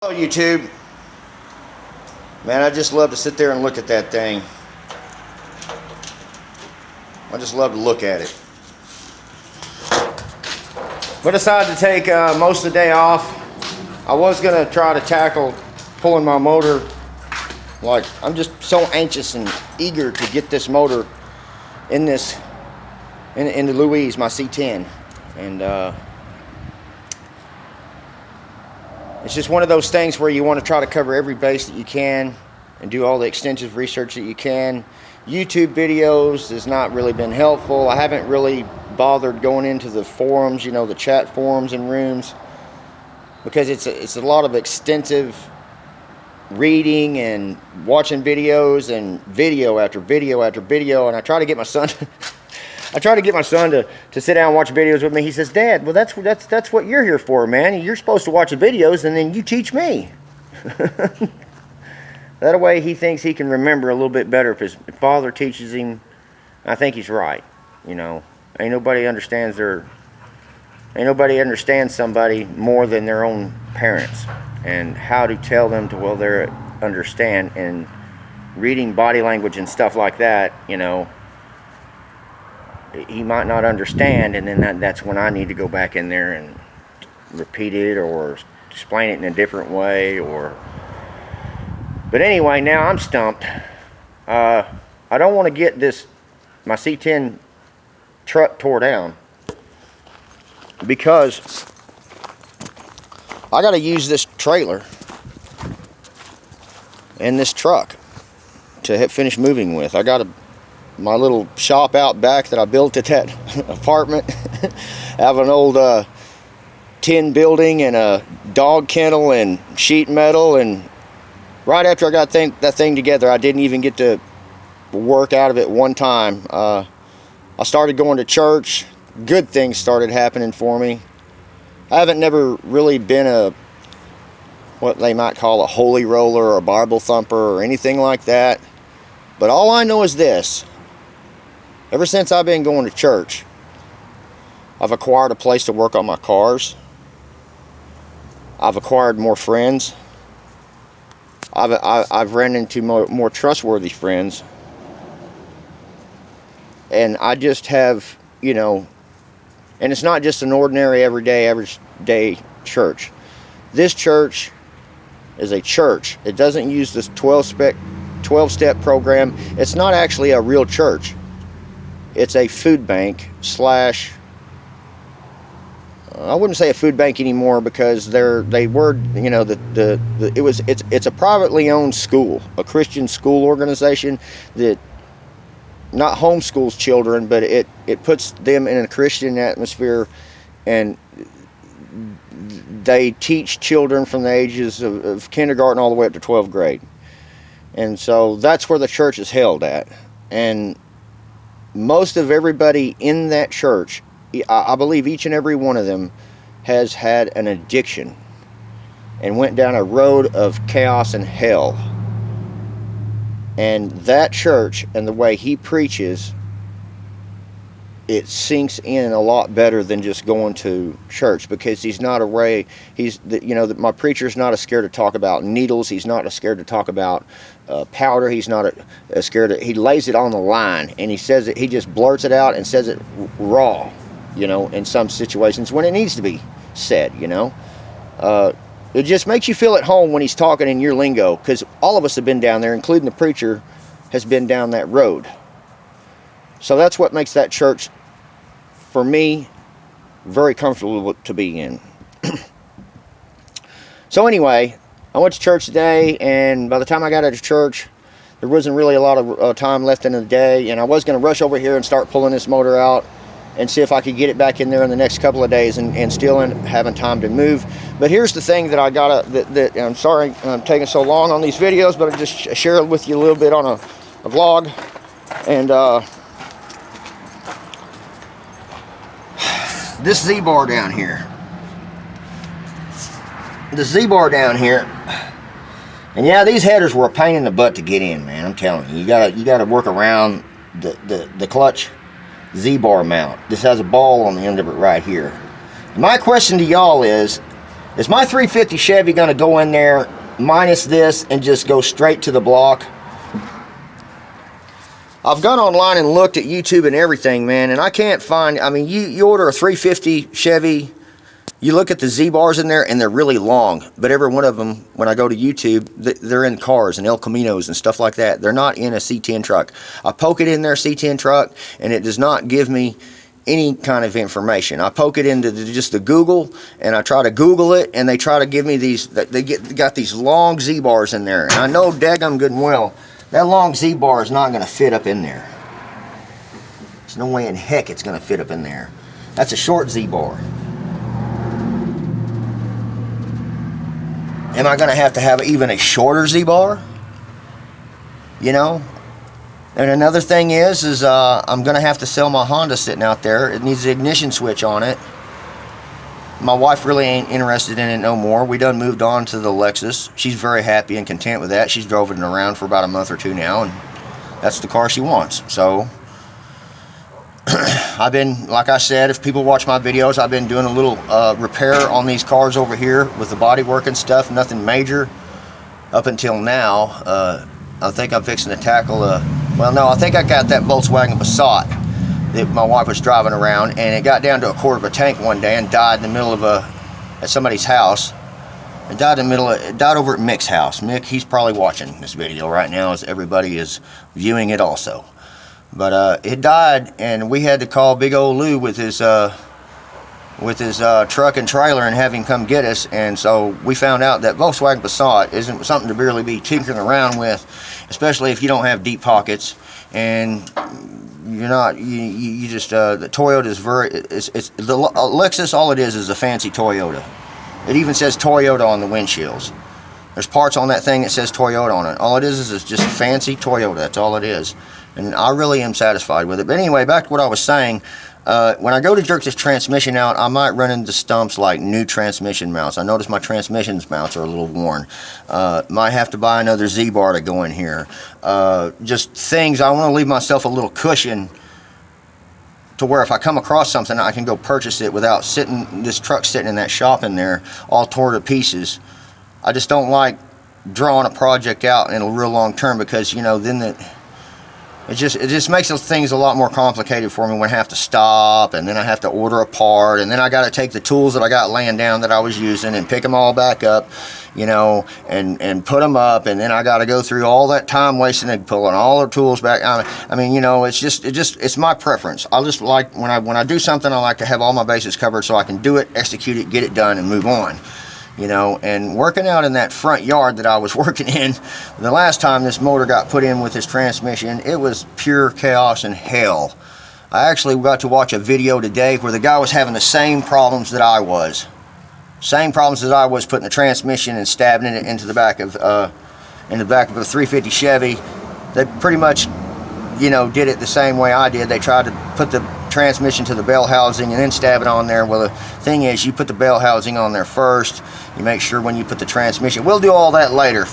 Hello YouTube. Man, I just love to sit there and look at that thing. I just love to look at it. But I decided to take most of the day off. I was going to try to tackle pulling my motor. Like, I'm just so anxious and eager to get this motor in the Louise, my C10. And it's just one of those things where you want to try to cover every base that you can and do all the extensive research that you can. YouTube videos has not really been helpful. I haven't really bothered going into the forums, you know, the chat forums and rooms, because it's a lot of extensive reading and watching videos and video after video after video. And I try to get my son to sit down and watch videos with me. He says, "Dad, well, that's what you're here for, man. You're supposed to watch the videos and then you teach me." That way he thinks he can remember a little bit better if his father teaches him. I think he's right. You know, ain't nobody understands somebody more than their own parents, and how to tell them to, well, they understand. And reading body language and stuff like that, you know, he might not understand, and then that's when I need to go back in there and repeat it or explain it in a different way. But anyway, now I'm stumped. I don't want to get my C10 truck tore down, because I got to use this trailer and this truck to finish moving with. I got my little shop out back that I built at that apartment. I have an old tin building and a dog kennel and sheet metal, and right after I got that thing together, I didn't even get to work out of it one time. I started going to church. Good things started happening for me. I haven't never really been what they might call a holy roller or a Bible thumper or anything like that. But all I know is this: ever since I've been going to church, I've acquired a place to work on my cars. I've acquired more friends. I've ran into more trustworthy friends. And I just have, you know, and it's not just an ordinary, average day church. This church is a church. It doesn't use this 12-step program. It's not actually a real church. It's a food bank slash, I wouldn't say a food bank anymore, because they were, you know, it's a privately owned school, a Christian school organization that not homeschools children, but it puts them in a Christian atmosphere, and they teach children from the ages of kindergarten all the way up to 12th grade. And so that's where the church is held at. And most of everybody in that church, I believe each and every one of them, has had an addiction and went down a road of chaos and hell. And that church and the way he preaches, it sinks in a lot better than just going to church, because he's not my preacher's not scared to talk about needles. He's not scared to talk about powder. He's not scared he lays it on the line, and he says it. He just blurts it out and says it raw, you know, in some situations when it needs to be said, you know. It just makes you feel at home when he's talking in your lingo, because all of us have been down there, including the preacher has been down that road. So that's what makes that church, for me, very comfortable to be in. So anyway, I went to church today, and by the time I got out of church, there wasn't really a lot of time left in the day, and I was going to rush over here and start pulling this motor out and see if I could get it back in there in the next couple of days, and still having time to move. But here's the thing that I gotta, that I'm sorry I'm taking so long on these videos, but I just share it with you a little bit on a vlog. And this Z-bar down here, and yeah, these headers were a pain in the butt to get in, man. I'm telling you, you gotta work around the clutch Z-bar mount. This has a ball on the end of it right here. My question to y'all is Is my 350 Chevy going to go in there minus this and just go straight to the block? I've gone online and looked at YouTube and everything, man, and I can't find, I mean, you order a 350 Chevy, you look at the Z-bars in there, and they're really long, but every one of them, when I go to YouTube, they're in cars and El Caminos and stuff like that. They're not in a C10 truck. I poke it in their C10 truck, and it does not give me any kind of information. I poke it into just the Google, and I try to Google it, and they try to give me these, they got these long Z-bars in there, and I know daggum good and well, that long Z-bar is not going to fit up in there. There's no way in heck it's going to fit up in there. That's a short Z-bar. Am I going to have even a shorter Z-bar? You know? And another thing is I'm going to have to sell my Honda sitting out there. It needs the ignition switch on it. My wife really ain't interested in it no more. We done moved on to the Lexus. She's very happy and content with that. She's drove it around for about a month or two now, and that's the car she wants. So I've been, like I said, if people watch my videos, I've been doing a little repair on these cars over here with the body work and stuff. Nothing major up until now. I think I'm fixing to tackle well, no, I think I got that Volkswagen Passat that my wife was driving around, and it got down to a quarter of a tank one day and died in the middle of at somebody's house. It died in the middle it died over at Mick's house. Mick, he's probably watching this video right now as everybody is viewing it also. But it died, and we had to call Big Old Lou with his truck and trailer and have him come get us. And so we found out that Volkswagen Passat isn't something to really be tinkering around with, especially if you don't have deep pockets and you're not, you just, the Toyota is it's the Lexus, all it is a fancy Toyota. It even says Toyota on the windshields. There's parts on that thing that says Toyota on it. All it is just a fancy Toyota. That's all it is. And I really am satisfied with it. But anyway, back to what I was saying. When I go to jerk this transmission out, I might run into stumps like new transmission mounts. I notice my transmission mounts are a little worn. Might have to buy another Z-bar to go in here. Just things, I want to leave myself a little cushion to where if I come across something, I can go purchase it without this truck sitting in that shop in there all torn to pieces. I just don't like drawing a project out in a real long term, because, you know, then it just makes things a lot more complicated for me when I have to stop, and then I have to order a part, and then I got to take the tools that I got laying down that I was using and pick them all back up, you know, and put them up, and then I got to go through all that time wasting and pulling all the tools back. I mean, you know, it's my preference. I just like when I do something, I like to have all my bases covered so I can do it, execute it, get it done, and move on. You know, and working out in that front yard that I was working in, the last time this motor got put in with this transmission, it was pure chaos and hell. I actually got to watch a video today where the guy was having the same problems that I was. Same problems as I was, putting the transmission and stabbing it into the back of a 350 Chevy. They pretty much, you know, did it the same way I did. They tried to put the transmission to the bell housing and then stab it on there. Well, the thing is, you put the bell housing on there first. You make sure when you put the transmission, we'll do all that later,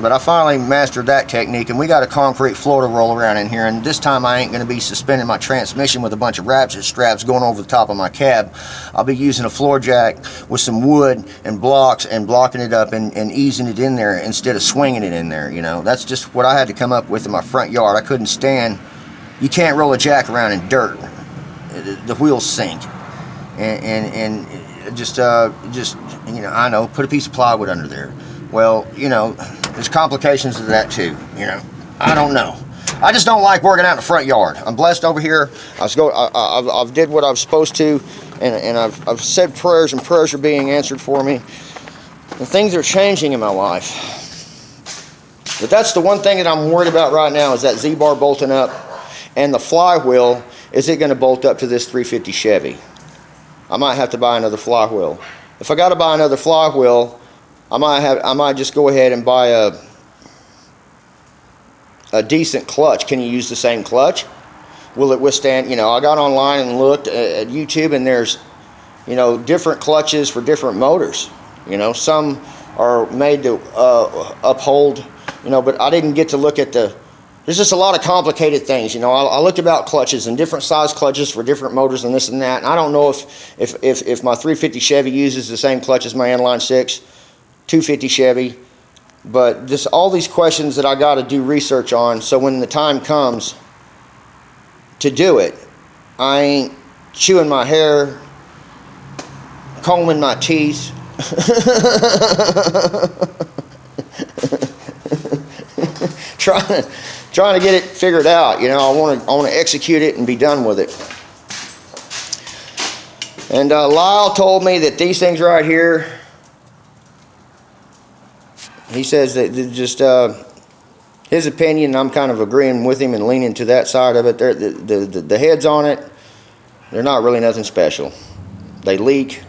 but I finally mastered that technique, and we got a concrete floor to roll around in here, and this time I ain't going to be suspending my transmission with a bunch of ratchet straps going over the top of my cab. I'll be using a floor jack with some wood and blocks and blocking it up and easing it in there instead of swinging it in there. You know, that's just what I had to come up with in my front yard. I couldn't stand, you can't roll a jack around in dirt. The wheels sink, and just you know, I know, put a piece of plywood under there. Well, you know, there's complications to that too. You know, I don't know. I just don't like working out in the front yard. I'm blessed over here. I've did what I was supposed to, and I've said prayers, and prayers are being answered for me. And things are changing in my life. But that's the one thing that I'm worried about right now, is that Z-bar bolting up, and the flywheel. Is it going to bolt up to this 350 Chevy? I might have to buy another flywheel. If I got to buy another flywheel, I might just go ahead and buy a decent clutch. Can you use the same clutch? Will it withstand? You know, I got online and looked at YouTube, and there's, you know, different clutches for different motors. You know, some are made to uphold, you know, but I didn't get to look at the there's just a lot of complicated things. You know, I looked about clutches and different size clutches for different motors and this and that. And I don't know if my 350 Chevy uses the same clutch as my inline 6, 250 Chevy. But just all these questions that I got to do research on, so when the time comes to do it, I ain't chewing my hair, combing my teeth. trying to get it figured out. You know, I want to execute it and be done with it. And Lyle told me that these things right here, he says that just his opinion, I'm kind of agreeing with him and leaning to that side of it. The heads on it, they're not really nothing special. They leak.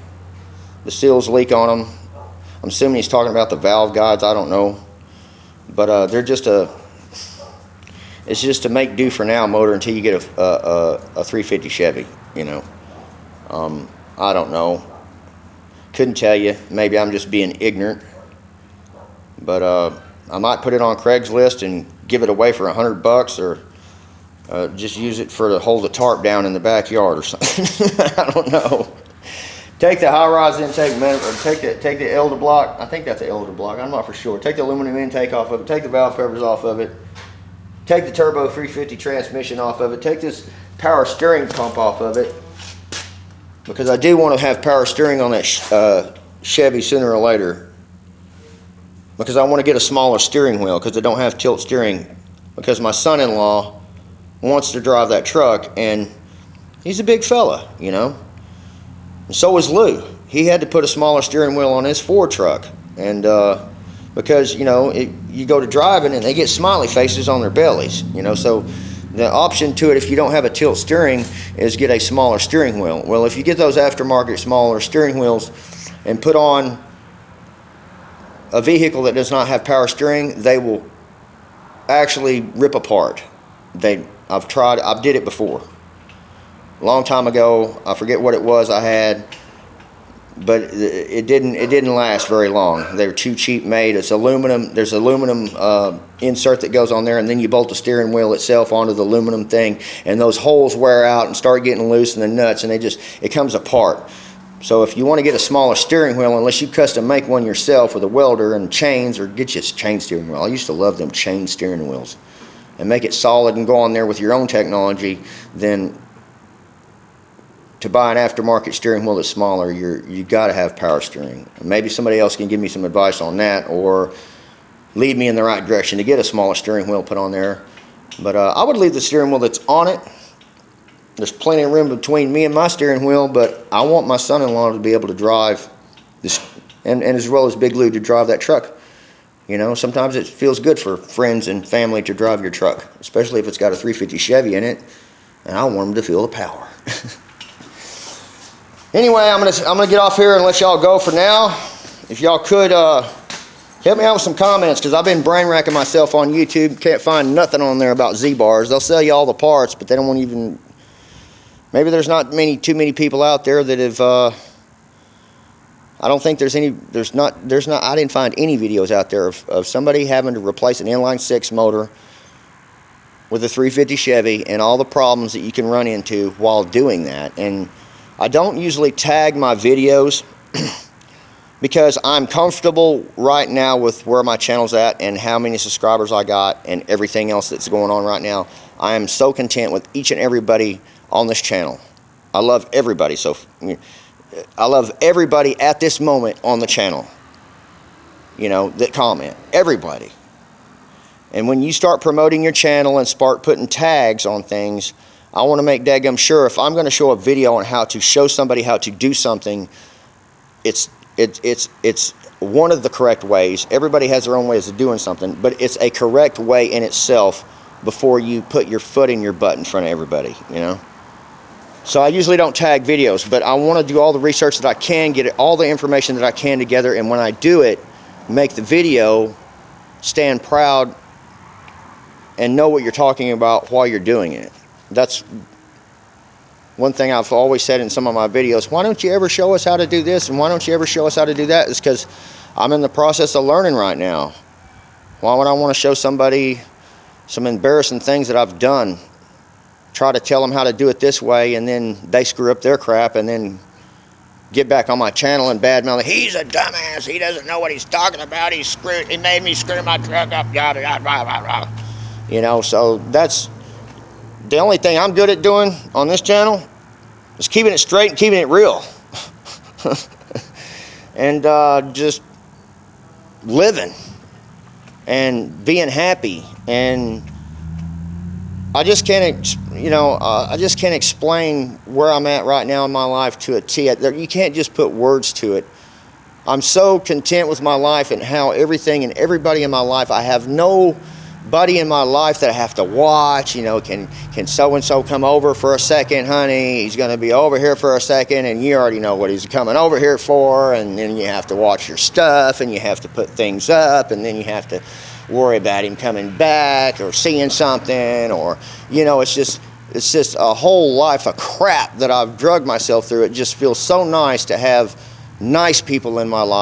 The seals leak on them. I'm assuming he's talking about the valve guides. I don't know. But they're just it's just a make do for now motor until you get a 350 Chevy, you know. I don't know. Couldn't tell you. Maybe I'm just being ignorant. But I might put it on Craigslist and give it away for $100, or just use it to hold the tarp down in the backyard or something. I don't know. Take the high rise intake, take the elder block. I think that's an elder block. I'm not for sure. Take the aluminum intake off of it. Take the valve covers off of it. Take the turbo 350 transmission off of it. Take this power steering pump off of it, because I do want to have power steering on that Chevy sooner or later, because I want to get a smaller steering wheel, because I don't have tilt steering, because my son-in-law wants to drive that truck, and he's a big fella, you know. And so is Lou. He had to put a smaller steering wheel on his Ford truck, and because, you know, you go to driving and they get smiley faces on their bellies, you know. So the option to it, if you don't have a tilt steering, is get a smaller steering wheel. Well, if you get those aftermarket smaller steering wheels and put on a vehicle that does not have power steering, they will actually rip apart. I did it before. A long time ago. I forget what it was I had, but it didn't last very long. They were too cheap made. It's aluminum. There's aluminum insert that goes on there, and then you bolt the steering wheel itself onto the aluminum thing, and those holes wear out and start getting loose in the nuts, and it comes apart. So if you want to get a smaller steering wheel, unless you custom make one yourself with a welder and chains, or get you a chain steering wheel. I used to love them chain steering wheels, and make it solid and go on there with your own technology, then to buy an aftermarket steering wheel that's smaller, you got to have power steering. Maybe somebody else can give me some advice on that, or lead me in the right direction to get a smaller steering wheel put on there. But I would leave the steering wheel that's on it. There's plenty of room between me and my steering wheel, but I want my son-in-law to be able to drive this, and as well as Big Lou to drive that truck. You know, sometimes it feels good for friends and family to drive your truck, especially if it's got a 350 Chevy in it, and I want them to feel the power. Anyway, I'm gonna get off here and let y'all go for now. If y'all could help me out with some comments, because I've been brain racking myself on YouTube. Can't find nothing on there about Z-bars. They'll sell you all the parts, but they don't want even. Maybe there's not too many people out there that have. I don't think there's any. There's not. I didn't find any videos out there of somebody having to replace an inline 6 motor with a 350 Chevy and all the problems that you can run into while doing that. And I don't usually tag my videos because I'm comfortable right now with where my channel's at and how many subscribers I got and everything else that's going on right now. I am so content with each and everybody on this channel. I love everybody. So I love everybody at this moment on the channel, you know, that comment. Everybody. And when you start promoting your channel and start putting tags on things, I want to make daggum sure if I'm going to show a video on how to show somebody how to do something, it's one of the correct ways. Everybody has their own ways of doing something, but it's a correct way in itself before you put your foot in your butt in front of everybody, you know. So I usually don't tag videos, but I want to do all the research that I can, get all the information that I can together, and when I do it, make the video, stand proud, and know what you're talking about while you're doing it. That's one thing I've always said in some of my videos. Why don't you ever show us how to do this, and why don't you ever show us how to do that? It's because I'm in the process of learning right now. Why would I want to show somebody some embarrassing things that I've done, try to tell them how to do it this way, and then they screw up their crap, and then get back on my channel and badmouth, he's a dumbass, he doesn't know what he's talking about, he made me screw my truck up, yada, yada, blah, blah, blah. You know, so that's the only thing I'm good at doing on this channel, is keeping it straight and keeping it real. And just living and being happy. And I just can't, I just can't explain where I'm at right now in my life to a T. You can't just put words to it. I'm so content with my life and how everything and everybody in my life, I have nobody in my life that I have to watch. Can so-and-so come over for a second, honey? He's going to be over here for a second, and you already know what he's coming over here for, and then you have to watch your stuff, and you have to put things up, and then you have to worry about him coming back or seeing something, or, it's just a whole life of crap that I've drugged myself through. It just feels so nice to have nice people in my life.